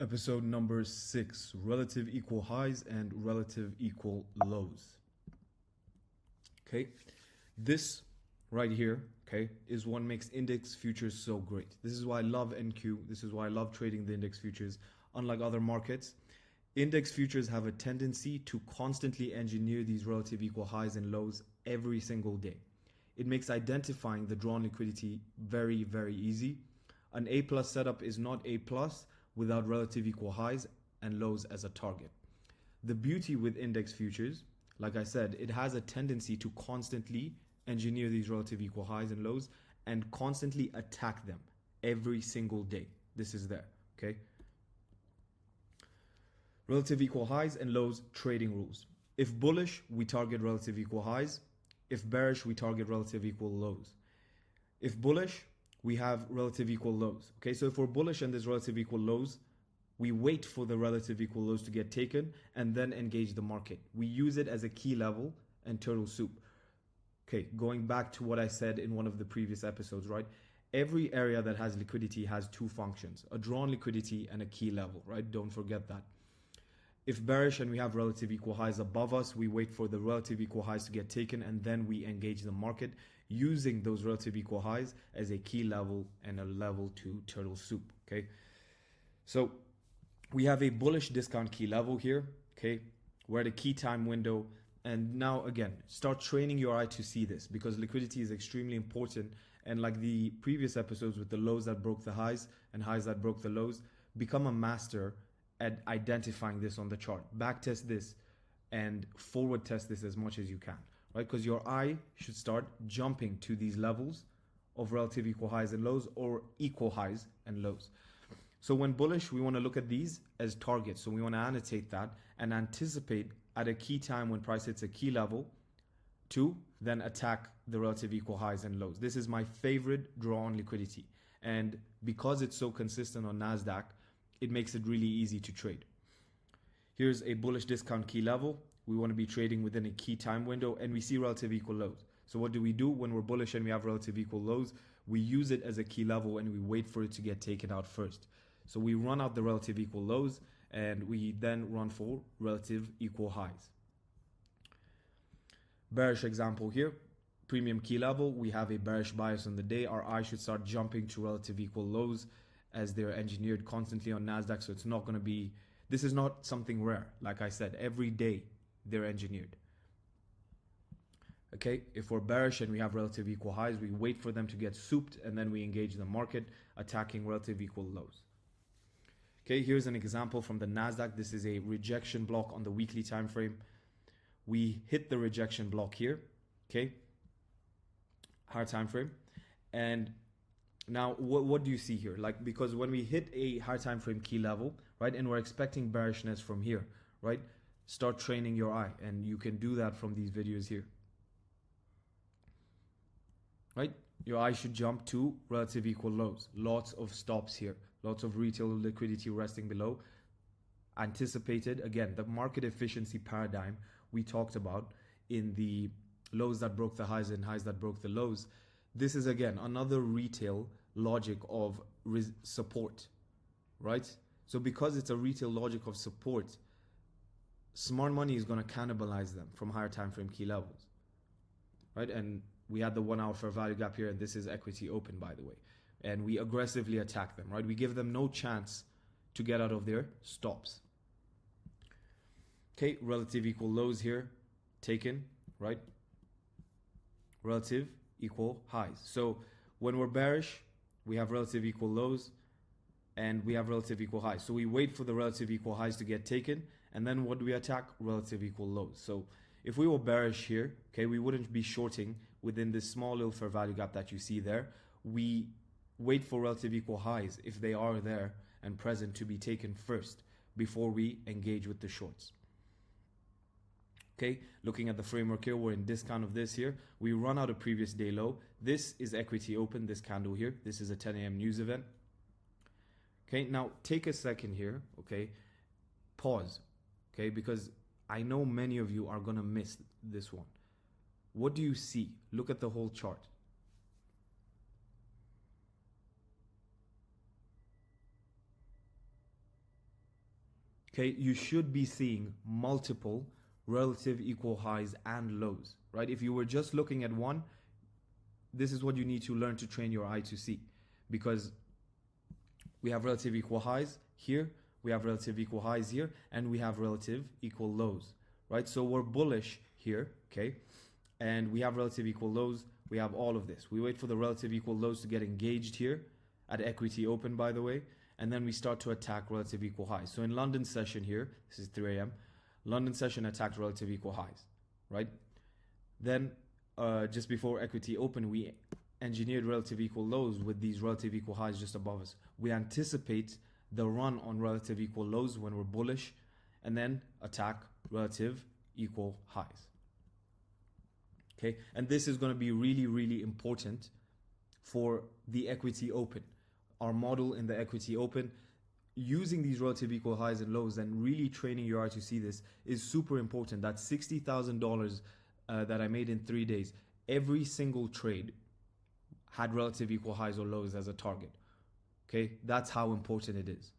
Episode number 6, relative equal highs and relative equal lows. Okay, this right here, okay, is what makes index futures so great. This is why I love NQ. This is why I love trading the index futures. Unlike other markets, index futures have a tendency to constantly engineer these relative equal highs and lows every single day. It makes identifying the drawn liquidity very, very easy. An A plus setup is not A plus without relative equal highs and lows as a target. The beauty with index futures, like I said, it has a tendency to constantly engineer these relative equal highs and lows and constantly attack them every single day. This is there, okay? Relative equal highs and lows trading rules. If bullish, we target relative equal highs. If bearish, we target relative equal lows. If bullish, we have relative equal lows. Okay, so if we're bullish and there's relative equal lows, we wait for the relative equal lows to get taken and then engage the market. We use it as a key level and turtle soup. Okay, going back to what I said in one of the previous episodes, right? Every area that has liquidity has two functions, a drawn liquidity and a key level, right? Don't forget that. If bearish and we have relative equal highs above us, we wait for the relative equal highs to get taken and then we engage the market using those relative equal highs as a key level and a level 2 turtle soup, okay? So we have a bullish discount key level here, okay? We're at a key time window. And now again, start training your eye to see this because liquidity is extremely important. And like the previous episodes with the lows that broke the highs and highs that broke the lows, become a master at identifying this on the chart. Backtest this and forward test this as much as you can, right? Because your eye should start jumping to these levels of relative equal highs and lows or equal highs and lows. So when bullish, we want to look at these as targets. So we want to annotate that and anticipate at a key time when price hits a key level to then attack the relative equal highs and lows. This is my favorite draw on liquidity. And because it's so consistent on NASDAQ, it makes it really easy to trade. Here's a bullish discount key level. We want to be trading within a key time window and we see relative equal lows. So what do we do when we're bullish and we have relative equal lows? We use it as a key level and we wait for it to get taken out first. So we run out the relative equal lows and we then run for relative equal highs. Bearish example here, premium key level. We have a bearish bias on the day. Our eye should start jumping to relative equal lows as they're engineered constantly on NASDAQ. So it's not going to be, this is not something rare. Like I said, every day they're engineered. Okay, if we're bearish and we have relative equal highs, we wait for them to get souped and then we engage the market attacking relative equal lows. Okay, here's an example from the NASDAQ. This is a rejection block on the weekly time frame. We hit the rejection block here, okay, higher time frame. And now what do you see here? Like, because when we hit a higher time frame key level, right, and we're expecting bearishness from here, right, start training your eye. And you can do that from these videos here, right? Your eye should jump to relative equal lows. Lots of stops here. Lots of retail liquidity resting below. Anticipated, again, the market efficiency paradigm we talked about in the lows that broke the highs and highs that broke the lows. This is, again, another retail logic of support, right? So because it's a retail logic of support, smart money is going to cannibalize them from higher time frame key levels, right? And we had the 1 hour fair value gap here, and this is equity open, by the way. And we aggressively attack them, right? We give them no chance to get out of their stops. Okay, relative equal lows here, taken, right? Relative equal highs. So when we're bearish, we have relative equal lows and we have relative equal highs. So we wait for the relative equal highs to get taken. And then what do we attack? Relative equal lows. So if we were bearish here, okay, we wouldn't be shorting within this small little fair value gap that you see there. We wait for relative equal highs if they are there and present to be taken first before we engage with the shorts. Okay, looking at the framework here, we're in discount of this here. We run out a previous day low. This is equity open, this candle here. This is a 10 a.m. news event. Okay, now take a second here, okay? Pause, okay? Because I know many of you are going to miss this one. What do you see? Look at the whole chart. okay, you should be seeing multiple relative equal highs and lows, right? If you were just looking at one, this is what you need to learn to train your eye to see, because we have relative equal highs here, we have relative equal highs here, and we have relative equal lows, right? So we're bullish here, okay? And we have relative equal lows, we have all of this. We wait for the relative equal lows to get engaged here at equity open, by the way, and then we start to attack relative equal highs. So in London session here, this is 3 a.m., London session attacked relative equal highs, right? Then just before equity open, we engineered relative equal lows with these relative equal highs just above us. We anticipate the run on relative equal lows when we're bullish, and then attack relative equal highs. Okay, and this is going to be really, really important for the equity open. Our model in the equity open, using these relative equal highs and lows and really training your eye to see this is super important. That $60,000 that I made in 3 days, every single trade had relative equal highs or lows as a target. Okay, that's how important it is.